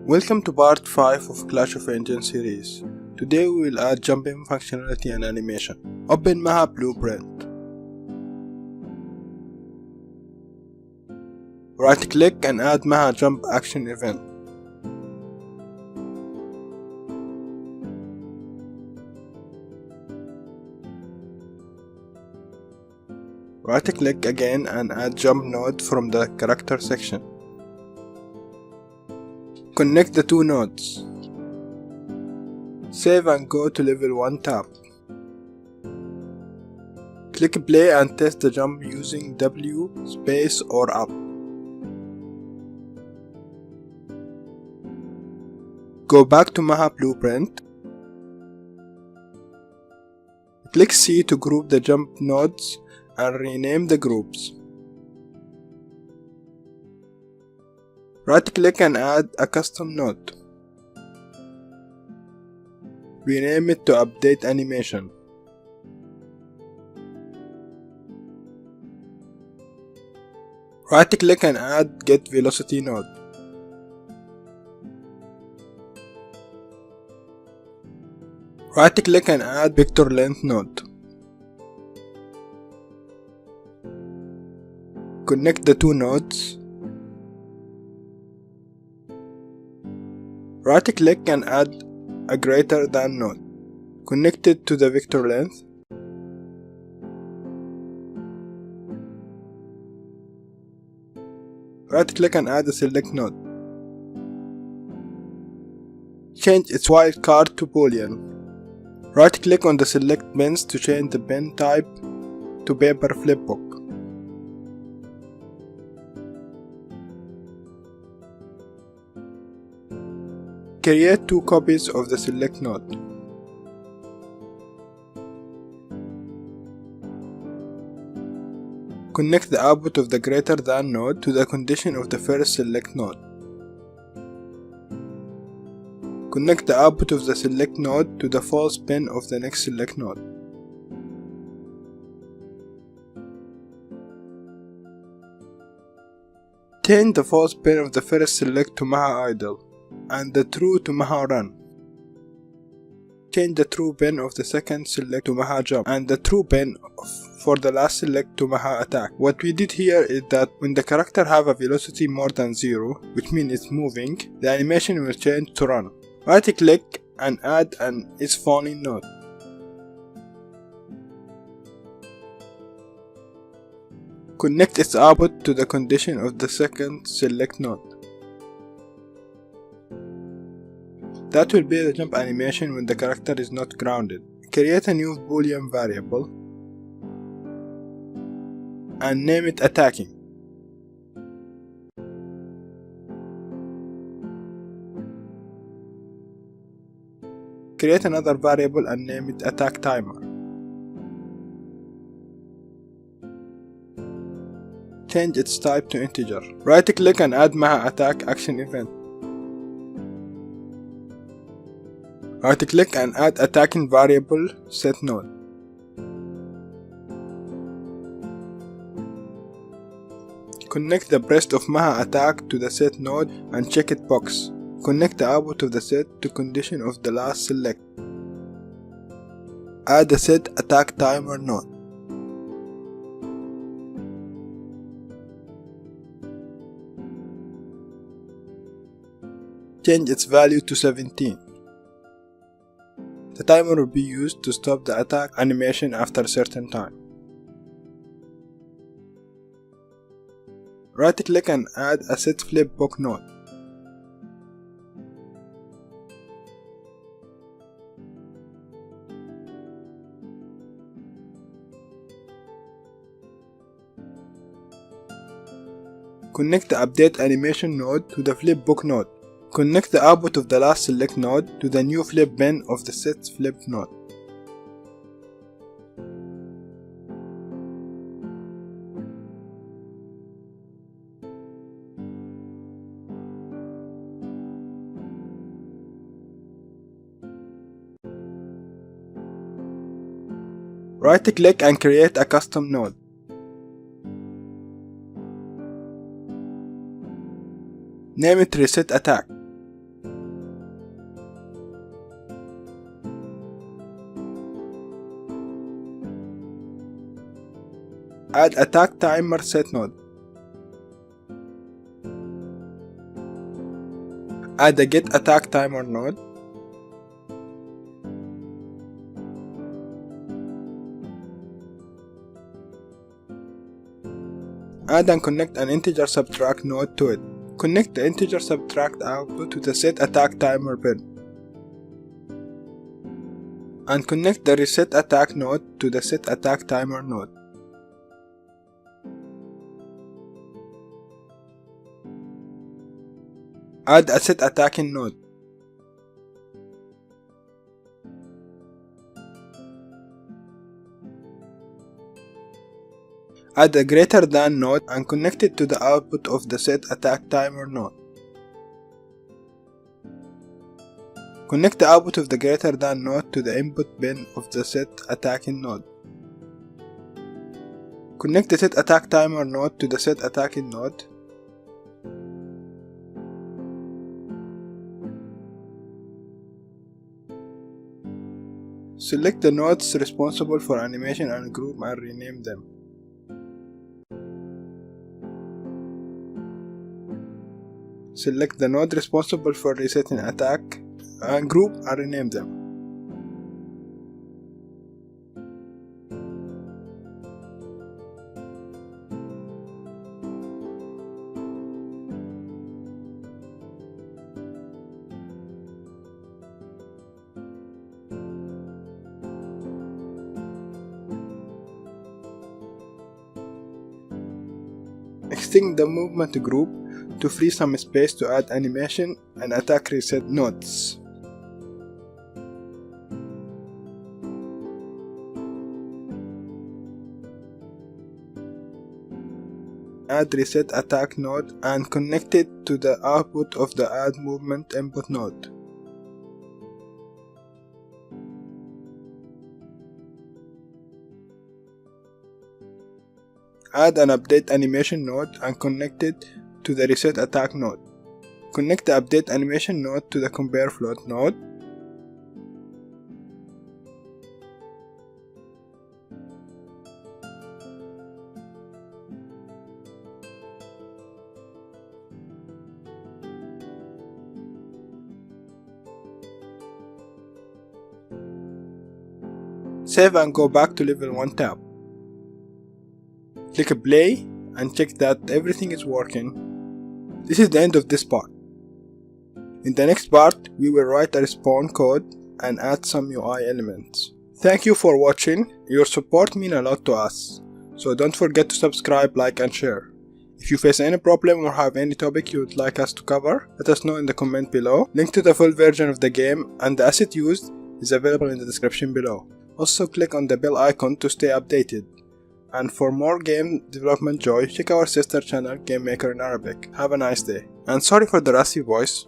Welcome to part 5 of Clash of Engines series. Today we will add jumping functionality and animation. Open Maha Blueprint. Right click and add Maha Jump Action Event. Right click again and add Jump node from the character section. Connect the two nodes. Save and go to level 1 tab. Click play and test the jump using W, space or up. Go back to Maha Blueprint. Click C to group the jump nodes and rename the groups. Right click and add a custom node. Rename it to Update Animation. Right click and add Get Velocity node. Right click and add Vector Length node. Connect the two nodes. Right click and add a greater than node. Connect it to the vector length. Right click and add a select node. Change its wildcard to Boolean. Right click on the select bins to change the bin type to paper flipbook. Create two copies of the select node. Connect the output of the greater than node to the condition of the first select node. Connect the output of the select node to the false bin of the next select node. Change the false bin of the first select to Maha idle and the true to Maha run. Change the true bin of the second select to Maha jump and the true bin for the last select to Maha attack. What we did here is that when the character have a velocity more than 0, which means it's moving, the animation will change to run. Right click and add an is falling node. Connect its output to the condition of the second select node. That will be the jump animation when the character is not grounded. Create a new Boolean variable and name it attacking. Create another variable and name it attack timer. Change its type to integer. Right click and add Maha attack action event. Right click and add attacking variable set node. Connect the breast of Maha attack to the set node and check it box. Connect the output of the set to condition of the last select. Add the set attack timer node. Change its value to 17. The timer will be used to stop the attack animation after a certain time. Right click and add a set flipbook node. Connect the update animation node to the flipbook node. Connect the output of the last select node to the new flip bin of the set flip node. Right click and create a custom node. Name it reset attack. Add attack timer set node. Add a get attack timer node. Add and connect an integer subtract node to it. Connect the integer subtract output to the set attack timer pin. And connect the reset attack node to the set attack timer node. Add a set attacking node. Add a greater than node and connect it to the output of the set attack timer node. Connect the output of the greater than node to the input pin of the set attacking node. Connect the set attack timer node to the set attacking node. Select the nodes responsible for animation and group and rename them. Select the node responsible for resetting attack and group and rename them. Extend the movement group to free some space to add animation and attack reset nodes. Add reset attack node and connect it to the output of the add movement input node. Add an update animation node and connect it to the reset attack node. Connect the update animation node to the compare float node. Save and go back to level 1 tab. Click play and check that everything is working. This is the end of this part. In the next part, we will write a respawn code and add some UI elements. Thank you for watching. Your support means a lot to us. So don't forget to subscribe, like and share. If you face any problem or have any topic you would like us to cover, let us know in the comment below. Link to the full version of the game and the asset used is available in the description below. Also click on the bell icon to stay updated. And for more game development joy, check our sister channel Game Maker in Arabic. Have a nice day. And sorry for the raspy voice.